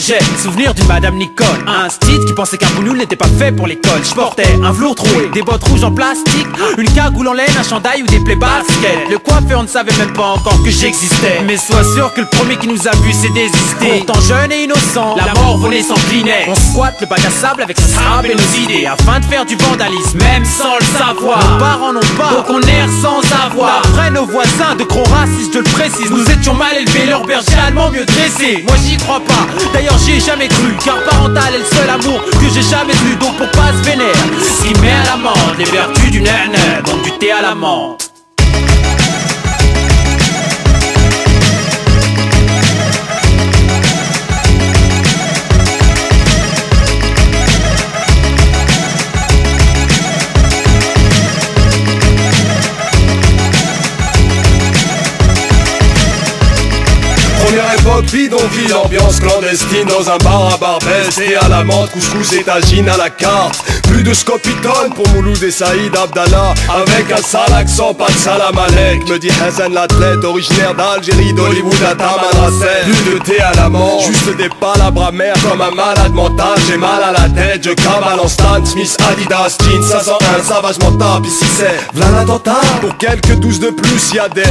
J'ai souvenir d'une madame Nicole, un style qui pensait qu'un bougnoul n'était pas fait pour l'école. Je portais un velours troué, des bottes rouges en plastique, une cagoule en laine, un chandail ou des plaies baskets. Le coiffeur ne savait même pas encore que j'existais, mais sois sûr que le premier qui nous a vu s'est désisté. Pourtant jeune et innocent, la mort volait s'inclinait. On squatte le bac à sable avec ses sable et nos idées, afin de faire du vandalisme, même sans le savoir. Nos parents n'ont pas, donc on erre sans avoir. Après nos voisins de gros racistes, je le précise, nous étions mal élevés, leur berger allemand mieux dressé. Moi j'y crois pas, d'ailleurs j'y ai jamais cru, car parental est le seul amour que j'ai jamais eu. Donc pour pas se vénère, ce qui met à l'amende les vertus du nana, donc du thé à la menthe. Première époque, bidonville, ambiance clandestine dans un bar à Barbès. Et à la menthe, couscous et tagine à la carte. Plus de scopitone pour Mouloud et Saïd Abdallah. Avec un sale accent, pas de salam alek. Me dit Hassan l'athlète, originaire d'Algérie, d'Hollywood à Tamanrasset. Plus de thé à la menthe, juste des palabres amères comme un malade mental. J'ai mal à la tête, je cavale en Stan Smith, Adidas, jeans 501, savage mental. Ici c'est v'là l'attentat. Pour quelques 12 de plus, y'a des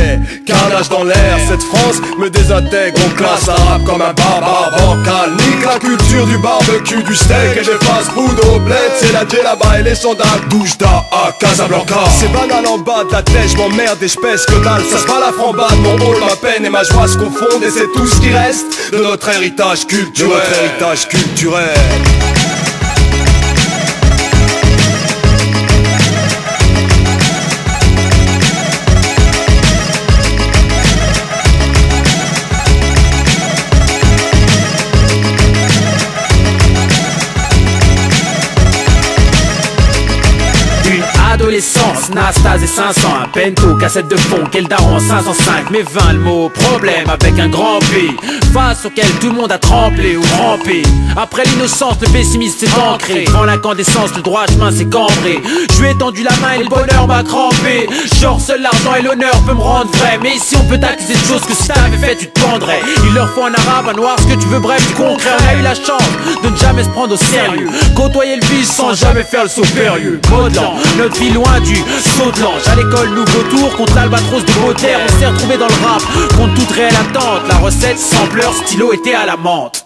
carnages dans l'air. Cette France me désintègre. On classe arabe comme un barbare bancal. Nique la culture du barbecue, du steak et des fast-food au bled. C'est la djellaba et les sandales Doujda à Casablanca. C'est banal en bas de la tête, je m'emmerde et je pèse que dalle. Ça se bat la frambade, mon rôle, ma peine et ma joie se confondent. Et c'est tout ce qui reste de notre héritage culturel. De notre héritage culturel. Adolescence, Nastase et 500, un pento, cassette de fond, quel daron 505, mais 20 le mot, problème avec un grand P, face auquel tout le monde a tremblé ou rampé. Après l'innocence, le pessimisme s'est ancré, dans l'incandescence, le droit chemin s'est cambré. Je lui ai tendu la main et le bonheur m'a crampé. Genre seul l'argent et l'honneur peut me rendre vrai, mais ici on peut t'accuser de choses que si t'avais fait tu te pendrais. Il leur faut un arabe, un noir, ce que tu veux, bref du concret. On a eu la chance de ne jamais se prendre au sérieux, côtoyer le vice sans jamais faire le saut furieux. Modelant, notre vie loin du saut de l'ange. À l'école, nouveau tour contre l'albatros de Baudelaire. On s'est retrouvé dans le rap contre toute réelle attente. La recette, sampleur, stylo était à la menthe.